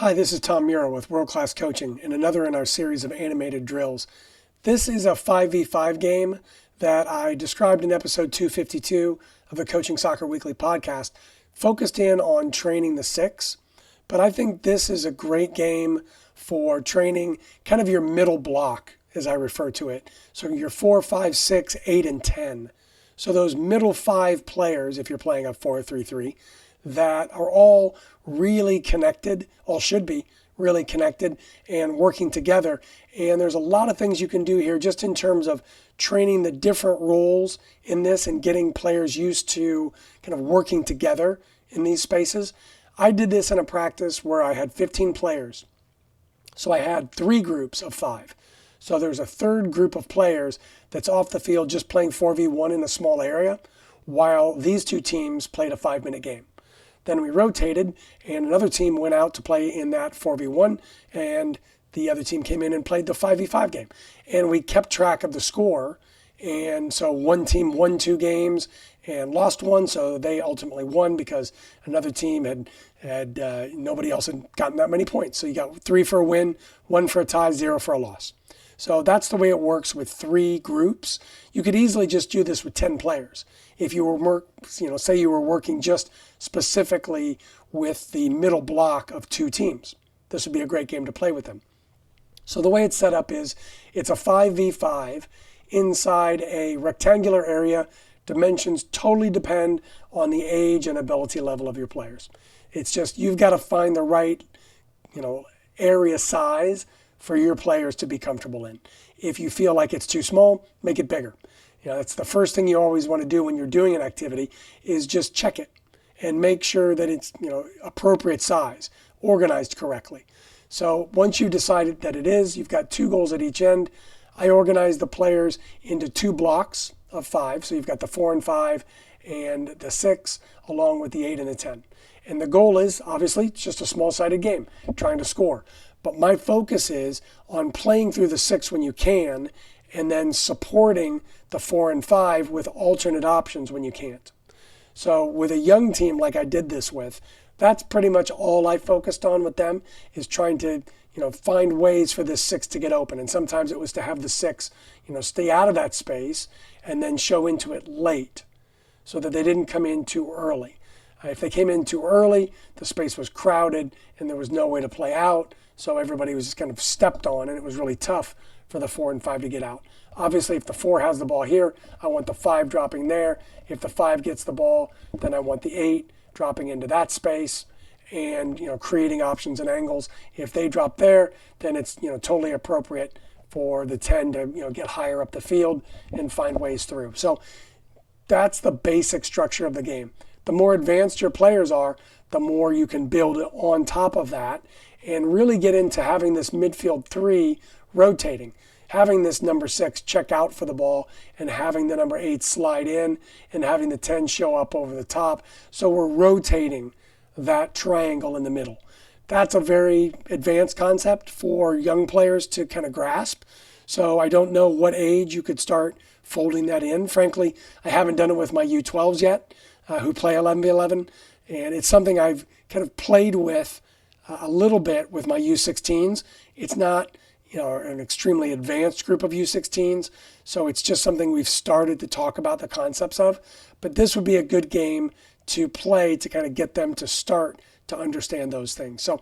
Hi, this is Tom Muro with World Class Coaching and another in our series of animated drills. This is a 5v5 game that I described in episode 252 of the Coaching Soccer Weekly podcast, focused in on training the six. But I think this is a great game for training kind of your middle block, as I refer to it. So your 4, 5, 6, 8, and 10. So those middle five players, if you're playing a 4-3-3, that are all really connected, all should be really connected and working together. And there's a lot of things you can do here just in terms of training the different roles in this and getting players used to kind of working together in these spaces. I did this in a practice where I had 15 players. So I had 3 groups of 5. So there's a third group of players that's off the field just playing 4v1 in a small area, while these two teams played a 5-minute game. Then we rotated, and another team went out to play in that 4v1, and the other team came in and played the 5v5 game. And we kept track of the score, and so one team won 2 games and lost 1, so they ultimately won because another team had nobody else had gotten that many points. So you got 3 for a win, 1 for a tie, 0 for a loss. So that's the way it works with 3 groups. You could easily just do this with 10 players. If you were, say you were working just specifically with the middle block of 2 teams, this would be a great game to play with them. So the way it's set up is it's a 5v5 inside a rectangular area. Dimensions totally depend on the age and ability level of your players. It's just you've got to find the right, area size for your players to be comfortable in. If you feel like it's too small, make it bigger. That's the first thing you always want to do when you're doing an activity is just check it and make sure that it's, appropriate size, organized correctly. So once you've decided that it is, you've got 2 goals at each end. I organize the players into 2 blocks of 5. So you've got the 4 and 5 and the 6 along with the 8 and the 10. And the goal is, obviously, it's just a small-sided game, trying to score. But my focus is on playing through the 6 when you can and then supporting the 4 and 5 with alternate options when you can't. So with a young team like I did this with, that's pretty much all I focused on with them is trying to, find ways for this 6 to get open. And sometimes it was to have the 6, stay out of that space and then show into it late so that they didn't come in too early. If they came in too early, the space was crowded and there was no way to play out. So everybody was just kind of stepped on and it was really tough for the 4 and 5 to get out. Obviously, if the 4 has the ball here, I want the 5 dropping there. If the 5 gets the ball, then I want the 8 dropping into that space and, creating options and angles. If they drop there, then it's, totally appropriate for the 10 to, get higher up the field and find ways through. So that's the basic structure of the game. The more advanced your players are, the more you can build on top of that and really get into having this midfield 3 rotating, having this number 6 check out for the ball and having the number 8 slide in and having the 10 show up over the top. So we're rotating that triangle in the middle. That's a very advanced concept for young players to kind of grasp. So I don't know what age you could start folding that in. Frankly, I haven't done it with my U12s yet, who play 11v11. And it's something I've kind of played with a little bit with my U16s. It's not, an extremely advanced group of U16s. So it's just something we've started to talk about the concepts of. But this would be a good game to play to kind of get them to start to understand those things. So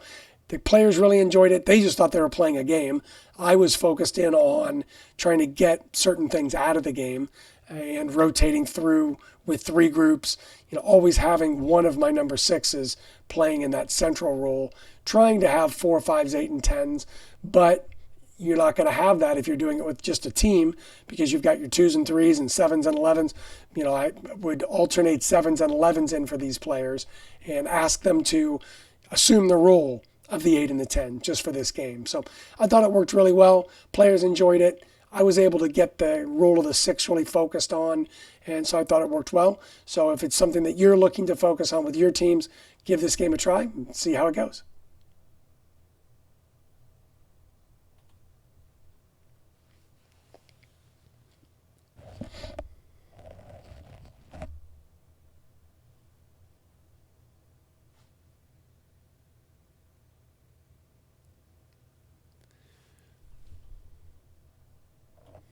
the players really enjoyed it. They just thought they were playing a game. I was focused in on trying to get certain things out of the game and rotating through with 3 groups, always having one of my number 6s playing in that central role, trying to have 4, 5s, 8, and 10s, but you're not going to have that if you're doing it with just a team because you've got your 2s and 3s and 7s and 11s. I would alternate 7s and 11s in for these players and ask them to assume the role of the 8 and the 10 just for this game. So I thought it worked really well. Players enjoyed it. I was able to get the role of the 6 really focused on, and so I thought it worked well. So if it's something that you're looking to focus on with your teams, give this game a try and see how it goes.